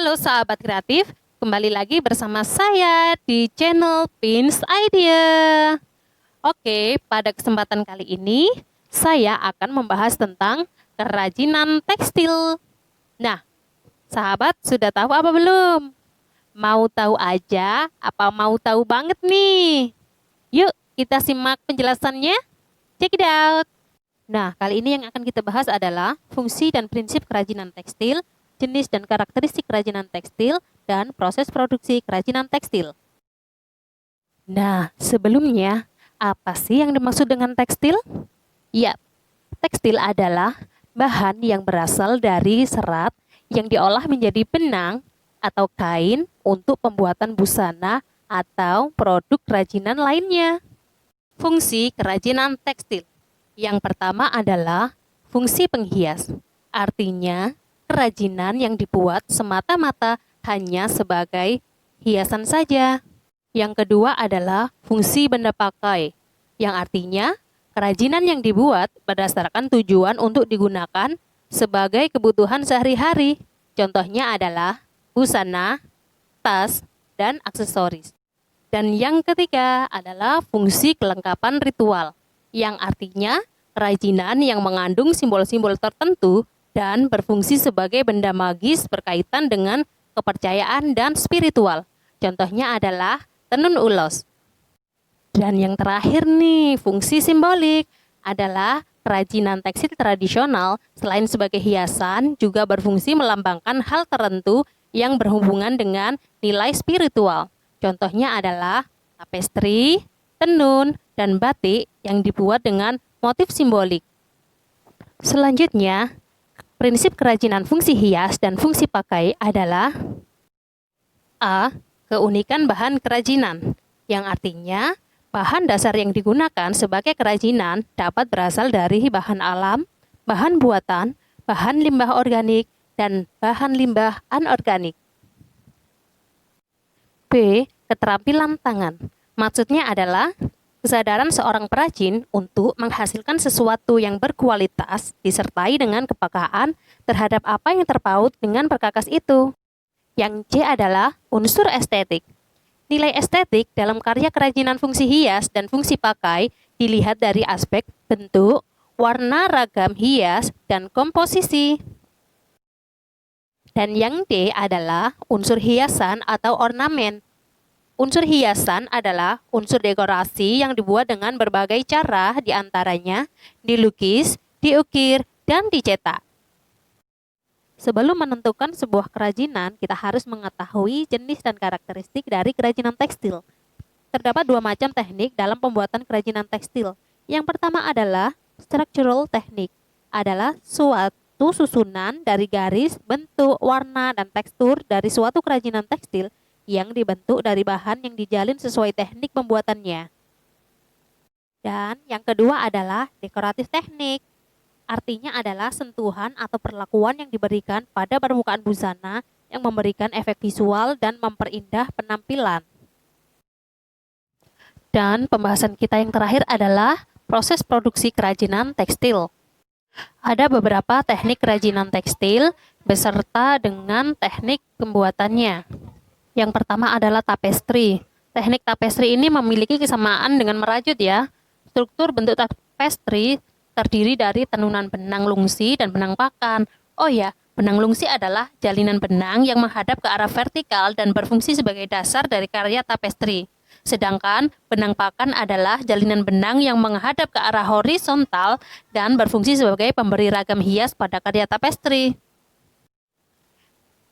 Halo sahabat kreatif, kembali lagi bersama saya di channel Pins Idea. Oke, pada kesempatan kali ini saya akan membahas tentang kerajinan tekstil. Nah, sahabat sudah tahu apa belum? Mau tahu aja apa mau tahu banget nih? Yuk, kita simak penjelasannya. Check it out. Nah, kali ini yang akan kita bahas adalah fungsi dan prinsip kerajinan tekstil, jenis dan karakteristik kerajinan tekstil, dan proses produksi kerajinan tekstil. Nah, sebelumnya, apa sih yang dimaksud dengan tekstil? Ya, tekstil adalah bahan yang berasal dari serat yang diolah menjadi benang atau kain untuk pembuatan busana atau produk kerajinan lainnya. Fungsi kerajinan tekstil. Yang pertama adalah fungsi penghias. Artinya, kerajinan yang dibuat semata-mata hanya sebagai hiasan saja. Yang kedua adalah fungsi benda pakai, yang artinya kerajinan yang dibuat berdasarkan tujuan untuk digunakan sebagai kebutuhan sehari-hari. Contohnya adalah busana, tas, dan aksesoris. Dan yang ketiga adalah fungsi kelengkapan ritual, yang artinya kerajinan yang mengandung simbol-simbol tertentu dan berfungsi sebagai benda magis berkaitan dengan kepercayaan dan spiritual. Contohnya adalah tenun ulos. Dan yang terakhir nih, fungsi simbolik adalah kerajinan tekstil tradisional selain sebagai hiasan juga berfungsi melambangkan hal tertentu yang berhubungan dengan nilai spiritual. Contohnya adalah tapestri, tenun, dan batik yang dibuat dengan motif simbolik. Selanjutnya, prinsip kerajinan fungsi hias dan fungsi pakai adalah A. Keunikan bahan kerajinan, yang artinya bahan dasar yang digunakan sebagai kerajinan dapat berasal dari bahan alam, bahan buatan, bahan limbah organik, dan bahan limbah anorganik. B. Keterampilan tangan. Maksudnya adalah kesadaran seorang perajin untuk menghasilkan sesuatu yang berkualitas disertai dengan kepekaan terhadap apa yang terpaut dengan perkakas itu. Yang C adalah unsur estetik. Nilai estetik dalam karya kerajinan fungsi hias dan fungsi pakai dilihat dari aspek bentuk, warna ragam hias, dan komposisi. Dan yang D adalah unsur hiasan atau ornamen. Unsur hiasan adalah unsur dekorasi yang dibuat dengan berbagai cara, diantaranya dilukis, diukir, dan dicetak. Sebelum menentukan sebuah kerajinan, kita harus mengetahui jenis dan karakteristik dari kerajinan tekstil. Terdapat dua macam teknik dalam pembuatan kerajinan tekstil. Yang pertama adalah structural technique, adalah suatu susunan dari garis, bentuk, warna, dan tekstur dari suatu kerajinan tekstil yang dibentuk dari bahan yang dijalin sesuai teknik pembuatannya. Dan yang kedua adalah dekoratif teknik, artinya adalah sentuhan atau perlakuan yang diberikan pada permukaan busana yang memberikan efek visual dan memperindah penampilan. Dan pembahasan kita yang terakhir adalah proses produksi kerajinan tekstil. Ada beberapa teknik kerajinan tekstil beserta dengan teknik pembuatannya. Yang pertama adalah tapestri. Teknik tapestri ini memiliki kesamaan dengan merajut ya. Struktur bentuk tapestri terdiri dari tenunan benang lungsi dan benang pakan. Oh ya, benang lungsi adalah jalinan benang yang menghadap ke arah vertikal dan berfungsi sebagai dasar dari karya tapestri. Sedangkan benang pakan adalah jalinan benang yang menghadap ke arah horizontal dan berfungsi sebagai pemberi ragam hias pada karya tapestri.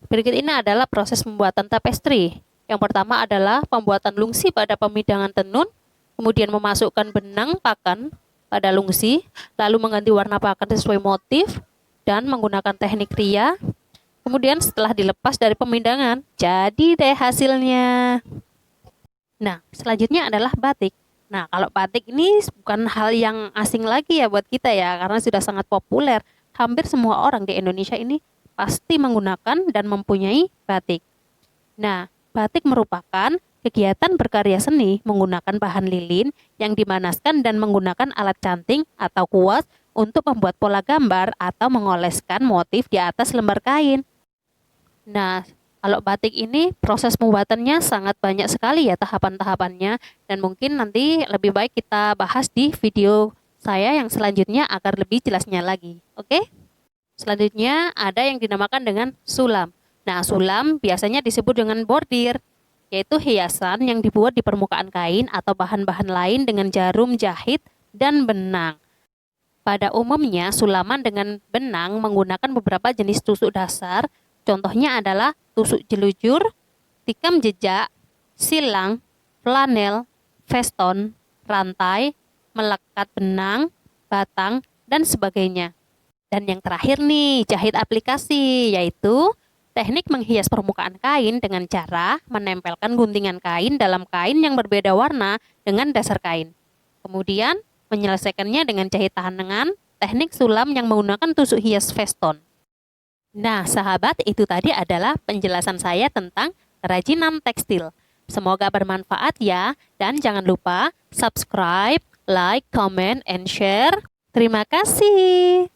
Berikut ini adalah proses pembuatan tapestri. Yang pertama adalah pembuatan lungsi pada pemidangan tenun, kemudian memasukkan benang pakan pada lungsi, lalu mengganti warna pakan sesuai motif, dan menggunakan teknik ria. Kemudian setelah dilepas dari pemidangan, jadi deh hasilnya. Nah, selanjutnya adalah batik. Nah, kalau batik ini bukan hal yang asing lagi ya buat kita ya, karena sudah sangat populer. Hampir semua orang di Indonesia ini pasti menggunakan dan mempunyai batik. Nah, batik merupakan kegiatan berkarya seni menggunakan bahan lilin yang dimanaskan dan menggunakan alat canting atau kuas untuk membuat pola gambar atau mengoleskan motif di atas lembar kain. Nah, Kalau batik ini proses pembuatannya sangat banyak sekali ya tahapan-tahapannya, dan mungkin nanti lebih baik kita bahas di video saya yang selanjutnya agar lebih jelasnya lagi. Oke? Selanjutnya ada yang dinamakan dengan sulam. Nah, sulam biasanya disebut dengan bordir, yaitu hiasan yang dibuat di permukaan kain atau bahan-bahan lain dengan jarum jahit dan benang. Pada umumnya, sulaman dengan benang menggunakan beberapa jenis tusuk dasar. Contohnya adalah tusuk jelujur, tikam jejak, silang, flanel, veston, rantai, melekat benang, batang, dan sebagainya. Dan yang terakhir nih, jahit aplikasi, yaitu teknik menghias permukaan kain dengan cara menempelkan guntingan kain dalam kain yang berbeda warna dengan dasar kain. Kemudian, menyelesaikannya dengan jahit tahan lengan, teknik sulam yang menggunakan tusuk hias veston. Nah, sahabat, itu tadi adalah penjelasan saya tentang kerajinan tekstil. Semoga bermanfaat ya, dan jangan lupa subscribe, like, comment, and share. Terima kasih.